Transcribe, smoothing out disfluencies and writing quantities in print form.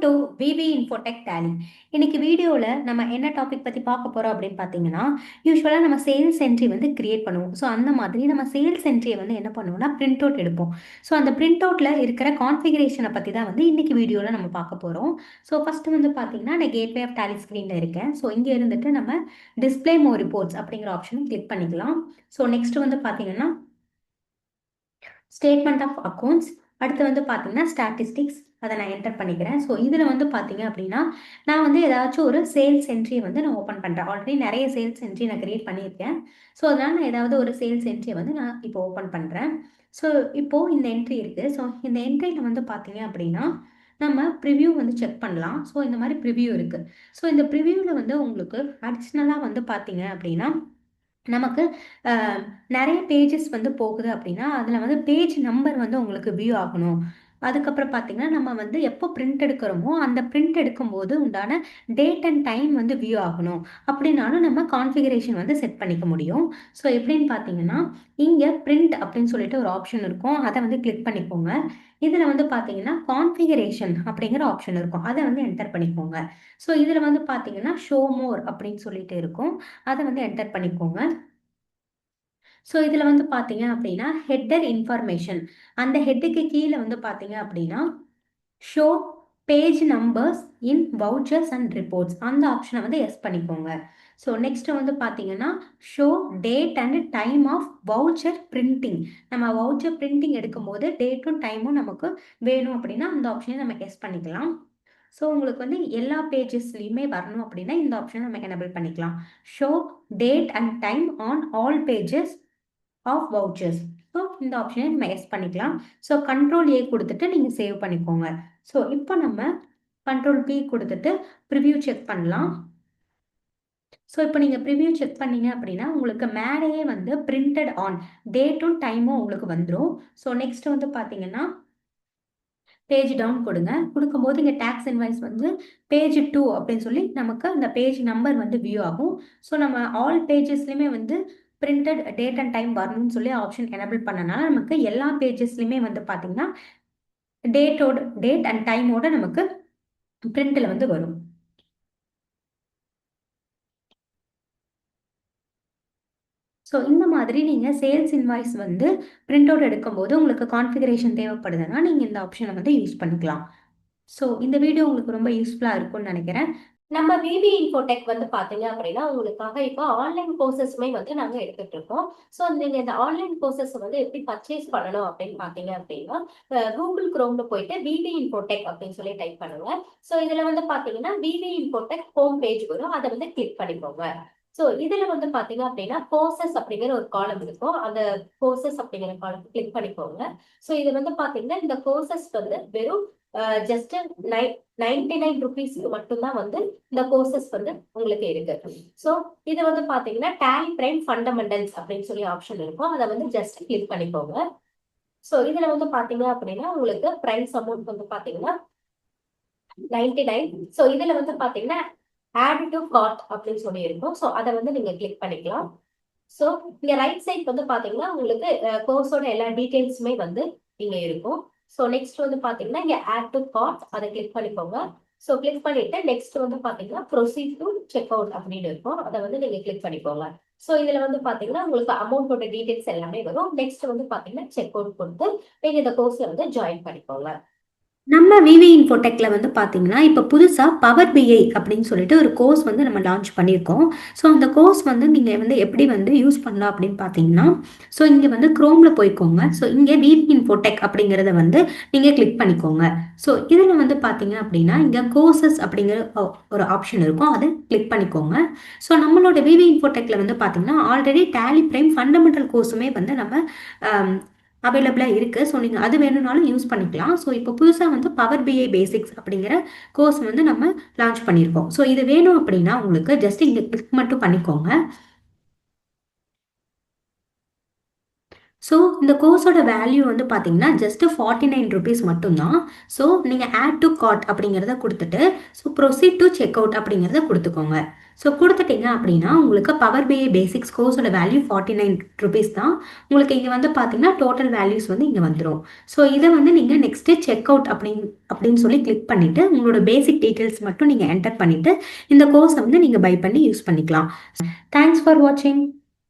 To V V Infotech tally. இன்னைக்கு வீடியோவில் நம்ம என்ன டாபிக் பற்றி பார்க்க போகிறோம் அப்படின்னு பார்த்தீங்கன்னா, யூஸ்வலாக நம்ம சேல்ஸ் என்ட்ரி வந்து கிரியேட் பண்ணுவோம். ஸோ அந்த மாதிரி நம்ம சேல்ஸ் என்ட்ரியை வந்து என்ன பண்ணுவோம்னா பிரிண்ட் அவுட் எடுப்போம். ஸோ அந்த பிரிண்ட் அவுட்டில் இருக்கிற கான்ஃபிகரேஷனை பற்றி தான் வந்து இன்னைக்கு வீடியோவில் நம்ம பார்க்க போகிறோம். ஸோ ஃபஸ்ட்டு வந்து பார்த்தீங்கன்னா நான் கேட்வே ஆஃப் டேலி ஸ்க்ரீனில் இருக்கேன். ஸோ இங்கே இருந்துட்டு நம்ம டிஸ்பிளே மோ ரிப்போர்ட்ஸ் அப்படிங்கிற ஆப்ஷனை கிளிக் பண்ணிக்கலாம். ஸோ நெக்ஸ்ட் வந்து பார்த்தீங்கன்னா ஸ்டேட்மெண்ட் ஆஃப் அக்கௌண்ட்ஸ், அடுத்து வந்து பார்த்தீங்கன்னா ஸ்டாட்டிஸ்டிக்ஸ், அதை நான் என்டர் பண்ணிக்கிறேன். ஸோ இதில் வந்து பார்த்தீங்க அப்படின்னா நான் வந்து ஏதாச்சும் ஒரு சேல்ஸ் என்ட்ரியை வந்து நான் ஓப்பன் பண்ணுறேன். ஆல்ரெடி நிறைய சேல்ஸ் என்ட்ரி நான் கிரியேட் பண்ணியிருக்கேன். ஸோ அதனால் நான் ஏதாவது ஒரு சேல்ஸ் என்ட்ரியை வந்து நான் இப்போ ஓப்பன் பண்ணுறேன். ஸோ இப்போது இந்த என்ட்ரி இருக்குது. ஸோ இந்த என்ட்ரியில் வந்து பார்த்தீங்க அப்படின்னா நம்ம ப்ரிவ்யூ வந்து செக் பண்ணலாம். ஸோ இந்த மாதிரி ப்ரிவ்யூ இருக்குது. ஸோ இந்த ப்ரிவ்யூவில் வந்து உங்களுக்கு அடிஷ்னலாக வந்து பார்த்தீங்க அப்படின்னா நமக்கு நிறைய பேஜஸ் வந்து போகுது அப்படின்னா அதில் வந்து பேஜ் நம்பர் வந்து உங்களுக்கு வியூ ஆகணும். அதுக்கப்புறம் பார்த்தீங்கன்னா நம்ம வந்து எப்போ பிரிண்ட் எடுக்கிறோமோ அந்த பிரிண்ட் எடுக்கும்போது உண்டான டேட் அண்ட் டைம் வந்து வியூ ஆகணும் அப்படின்னாலும் நம்ம கான்ஃபிகரேஷன் வந்து செட் பண்ணிக்க முடியும். ஸோ எப்படின்னு பார்த்தீங்கன்னா இங்கே பிரிண்ட் அப்படின்னு சொல்லிட்டு ஒரு ஆப்ஷன் இருக்கும். அதை வந்து கிளிக் பண்ணிக்கோங்க. இதில் வந்து பார்த்தீங்கன்னா கான்ஃபிகரேஷன் அப்படிங்கிற ஆப்ஷன் இருக்கும். அதை வந்து என்டர் பண்ணிக்கோங்க. ஸோ இதில் வந்து பார்த்தீங்கன்னா ஷோ மோர் அப்படின்னு சொல்லிட்டு இருக்கும். அதை வந்து என்டர் பண்ணிக்கோங்க. ஸோ இதில் வந்து பார்த்தீங்க அப்படின்னா ஹெட்டர் இன்ஃபர்மேஷன், அந்த ஹெட்டுக்கு கீழே வந்து பார்த்தீங்க அப்படின்னா show page numbers in vouchers and reports, அந்த ஆப்ஷனை வந்து எஸ் பண்ணிக்கோங்க. ஸோ நெக்ஸ்ட் வந்து பார்த்தீங்கன்னா show date and time of voucher printing, நம்ம வவுச்சர் பிரிண்டிங் எடுக்கும்போது டேட்டும் டைமும் நமக்கு வேணும் அப்படின்னா அந்த ஆப்ஷனை நம்ம எஸ் பண்ணிக்கலாம். ஸோ உங்களுக்கு வந்து எல்லா பேஜஸ்லையுமே வரணும் அப்படின்னா இந்த ஆப்ஷனை நம்ம எனபிள் பண்ணிக்கலாம். Show date and time on all pages of vouchers. So இந்த ஆப்ஷனை நம்ம எஸ் பண்ணிக்கலாம். ஸோ கண்ட்ரோல் ஏ கொடுத்துட்டு நீங்கள் சேவ் பண்ணிக்கோங்க. ஸோ இப்போ நம்ம கண்ட்ரோல் பி கொடுத்துட்டு ப்ரிவ்யூ செக் பண்ணலாம். ஸோ இப்போ நீங்கள் ப்ரிவ்யூ செக் பண்ணீங்க அப்படின்னா உங்களுக்கு மேலேயே வந்து பிரிண்டட் ஆன் டேட்டும் டைமும் உங்களுக்கு வந்துடும். ஸோ நெக்ஸ்ட் வந்து பார்த்தீங்கன்னா பேஜ் டவுன் கொடுங்க. கொடுக்கும்போது இங்கே டேக்ஸ் இன்வாய்ஸ் வந்து பேஜ் 2 அப்படின்னு சொல்லி நமக்கு அந்த பேஜ் நம்பர் வந்து வியூ ஆகும். ஸோ நம்ம ஆல் பேஜஸ்லையுமே வந்து பிரிண்டட் டேட் அண்ட் டைம் வரணும்னு சொல்லி ஆப்ஷன் எனபிள் பண்ணனால நமக்கு எல்லா பேஜஸ்லையுமே வந்து பார்த்தீங்கன்னா டேட் அண்ட் டைமோட நமக்கு பிரிண்டில் வந்து வரும். ஸோ இந்த மாதிரி நீங்கள் சேல்ஸ் இன்வாய்ஸ் வந்து பிரிண்ட் அவுட் எடுக்கும்போது உங்களுக்கு கான்ஃபிகரேஷன் தேவைப்படுதுன்னா நீங்கள் இந்த ஆப்ஷனை வந்து யூஸ் பண்ணிக்கலாம். ஸோ இந்த வீடியோ உங்களுக்கு ரொம்ப யூஸ்ஃபுல்லாக இருக்கும்னு நினைக்கிறேன். நம்ம விவி இன்ஃபோடெக் வந்து பாத்தீங்க அப்படின்னா உங்களுக்காக இப்போ ஆன்லைன் கோர்சஸ்மே வந்து நாங்க எடுத்துட்டு இருக்கோம். ஸோ நீங்க இந்த ஆன்லைன் கோர்சஸ் வந்து எப்படி பர்ச்சேஸ் பண்ணணும் அப்படின்னு பாத்தீங்க அப்படின்னா கூகுள் குரோம்ல போயிட்டு விவி இன்ஃபோடெக் அப்படின்னு சொல்லி டைப் பண்ணுங்க. ஸோ இதுல வந்து பாத்தீங்கன்னா விவி இன்ஃபோடெக் ஹோம் பேஜ் வரும், அதை வந்து கிளிக் பண்ணிக்கோங்க. ஸோ இதுல வந்து பாத்தீங்க அப்படின்னா கோர்சஸ் அப்படிங்கிற ஒரு காலம் இருக்கும், அந்த கோர்சஸ் அப்படிங்கிற காலம் கிளிக் பண்ணிக்கோங்க. ஸோ இது வந்து பாத்தீங்கன்னா இந்த கோர்சஸ் வந்து வெறும் ஜஸ்ட் 99 ருபீஸ்க்கு மட்டும்தான் வந்து இந்த கோர்சஸ் வந்து உங்களுக்கு இருக்கு. ஸோ இது வந்து பாத்தீங்கன்னா டேலி பிரைம் ஃபண்டமெண்டல்ஸ் அப்படின்னு சொல்லி ஆப்ஷன் இருக்கும், அதை வந்து ஜஸ்ட் கிளிக் பண்ணிக்கோங்க. ஸோ இதுல வந்து பாத்தீங்க அப்படின்னா உங்களுக்கு பிரைஸ் அமௌண்ட் வந்து பாத்தீங்கன்னா 99. ஸோ இதுல வந்து பாத்தீங்கன்னா ஆட் டு கார்ட் அப்படின்னு சொல்லி இருக்கும். ஸோ அதை வந்து நீங்க கிளிக் பண்ணிக்கலாம். ஸோ இங்க ரைட் சைட் வந்து பாத்தீங்கன்னா உங்களுக்கு கோர்ஸோட எல்லா டீடைல்ஸுமே வந்து இங்க இருக்கும். ஸோ நெக்ஸ்ட் வந்து பாத்தீங்கன்னா இங்க ஆட் டு கார்ட், அதை கிளிக் பண்ணிக்கோங்க. ஸோ கிளிக் பண்ணிட்டு நெக்ஸ்ட் வந்து பாத்தீங்கன்னா ப்ரொசீட் டு செக் அவுட் அப்படின்னு இருக்கும், அதை வந்து நீங்க கிளிக் பண்ணிக்கோங்க. ஸோ இதுல வந்து பாத்தீங்கன்னா உங்களுக்கு அமௌண்டோட டீடைல்ஸ் எல்லாமே வரும். நெக்ஸ்ட் வந்து பாத்தீங்கன்னா செக் அவுட் கொடுத்து நீங்க இந்த கோர்ஸ்ல வந்து ஜாயின் பண்ணிக்கோங்க. நம்ம விவி இன்ஃபோடெக்ல வந்து பார்த்தீங்கன்னா இப்போ புதுசாக பவர் பிஐ அப்படின்னு சொல்லிட்டு ஒரு கோர்ஸ் வந்து நம்ம லான்ச் பண்ணியிருக்கோம். ஸோ அந்த கோர்ஸ் வந்து நீங்கள் வந்து எப்படி வந்து யூஸ் பண்ணலாம் அப்படின்னு பார்த்தீங்கன்னா ஸோ இங்கே வந்து க்ரோமில் போய்க்கோங்க. ஸோ இங்கே விவி இன்ஃபோடெக் அப்படிங்கிறத வந்து நீங்கள் கிளிக் பண்ணிக்கோங்க. ஸோ இதில் வந்து பார்த்தீங்க அப்படின்னா இங்கே கோர்சஸ் அப்படிங்கிற ஒரு ஆப்ஷன் இருக்கும், அதை கிளிக் பண்ணிக்கோங்க. ஸோ நம்மளோட விவி இன்ஃபோடெக்ல வந்து பார்த்தீங்கன்னா ஆல்ரெடி டேலி பிரைம் ஃபண்டமெண்டல் கோர்ஸுமே வந்து நம்ம அவைலபிளாக இருக்குது. ஸோ நீங்கள் அது வேணும்னாலும் யூஸ் பண்ணிக்கலாம். ஸோ இப்போ புதுசாக வந்து பவர் பிஐ பேசிக்ஸ் அப்படிங்கிற கோர்ஸ் வந்து நம்ம லான்ச் பண்ணியிருக்கோம். ஸோ இது வேணும் அப்படின்னா உங்களுக்கு ஜஸ்ட் இங்கே கிளிக் மட்டும் பண்ணிக்கோங்க. ஸோ இந்த கோர்ஸோட வேல்யூ வந்து பார்த்தீங்கன்னா ஜஸ்ட் 49 ருபீஸ் மட்டும்தான். ஸோ நீங்கள் ஆட் டு கார்ட் அப்படிங்கிறத கொடுத்துட்டு so proceed to check out அப்படிங்கிறத கொடுத்துக்கோங்க. ஸோ கொடுத்துட்டீங்க அப்படின்னா உங்களுக்கு பவர் பிஐ பேசிக்ஸ் கோர்ஸோட வேல்யூ 49 ருபீஸ் தான். உங்களுக்கு இங்கே வந்து பார்த்தீங்கன்னா டோட்டல் வேல்யூஸ் வந்து இங்கே வந்துடும். ஸோ இதை வந்து நீங்கள் நெக்ஸ்ட்டு செக் அவுட் அப்படின்னு சொல்லி கிளிக் பண்ணிவிட்டு உங்களோட பேசிக் டீட்டெயில்ஸ் மட்டும் நீங்கள் என்டர் பண்ணிவிட்டு இந்த கோர்ஸை வந்து நீங்கள் பை பண்ணி யூஸ் பண்ணிக்கலாம். தேங்க்ஸ் ஃபார் வாட்சிங்.